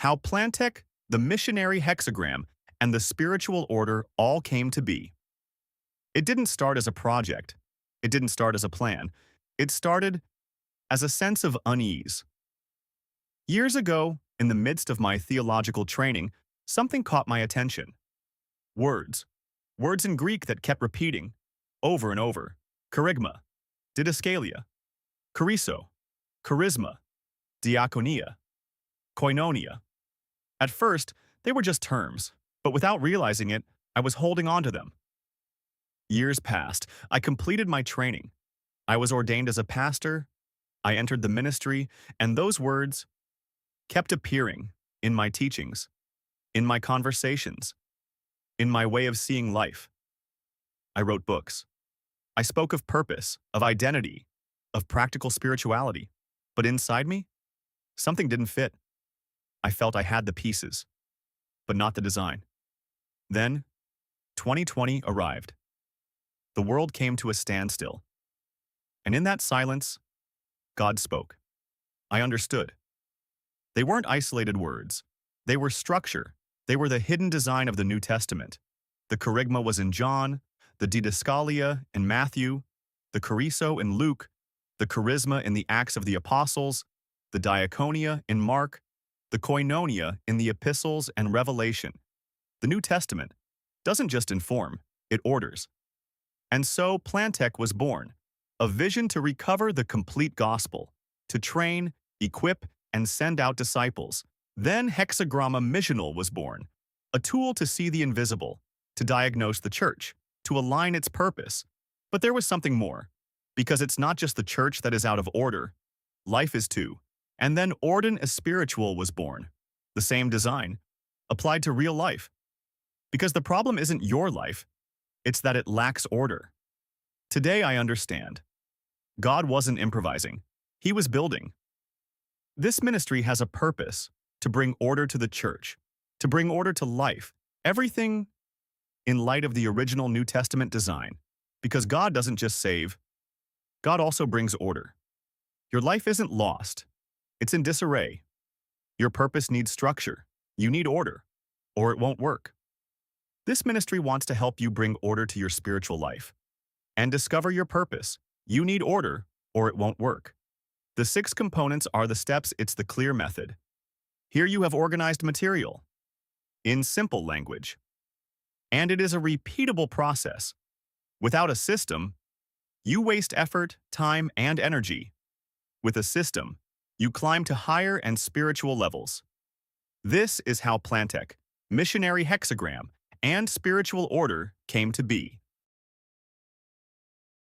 How PLANTEC, the missionary hexagram, and the spiritual order all came to be. It didn't start as a project. It didn't start as a plan. It started as a sense of unease. Years ago, in the midst of my theological training, something caught my attention. Words. Words in Greek that kept repeating, over and over. Kerygma, didascalia, chorizo, charisma, diakonia, koinonia. At first, they were just terms, but without realizing it, I was holding on to them. Years passed. I completed my training. I was ordained as a pastor. I entered the ministry, and those words kept appearing in my teachings, in my conversations, in my way of seeing life. I wrote books. I spoke of purpose, of identity, of practical spirituality. But inside me, something didn't fit. I felt I had the pieces, but not the design. Then, 2020 arrived. The world came to a standstill. And in that silence, God spoke. I understood. They weren't isolated words. They were structure. They were the hidden design of the New Testament. The kerygma was in John, the didascalia in Matthew, the chorizo in Luke, the charisma in the Acts of the Apostles, the diakonia in Mark, the koinonia in the epistles and Revelation. The New Testament doesn't just inform, it orders. And so PLANTEC was born, a vision to recover the complete gospel, to train, equip, and send out disciples. Then Hexagramma Missional was born, a tool to see the invisible, to diagnose the church, to align its purpose. But there was something more, because it's not just the church that is out of order, life is too. And then Ordin as Spiritual was born, the same design, applied to real life. Because the problem isn't your life, it's that it lacks order. Today I understand. God wasn't improvising. He was building. This ministry has a purpose, to bring order to the church, to bring order to life, everything in light of the original New Testament design. Because God doesn't just save, God also brings order. Your life isn't lost. It's in disarray. Your purpose needs structure. You need order, or it won't work. This ministry wants to help you bring order to your spiritual life and discover your purpose. You need order, or it won't work. The 6 components are the steps. It's the clear method. Here you have organized material in simple language. And it is a repeatable process. Without a system, you waste effort, time, and energy. With a system, you climb to higher and spiritual levels. This is how PLANTEC, missionary hexagram, and spiritual order came to be.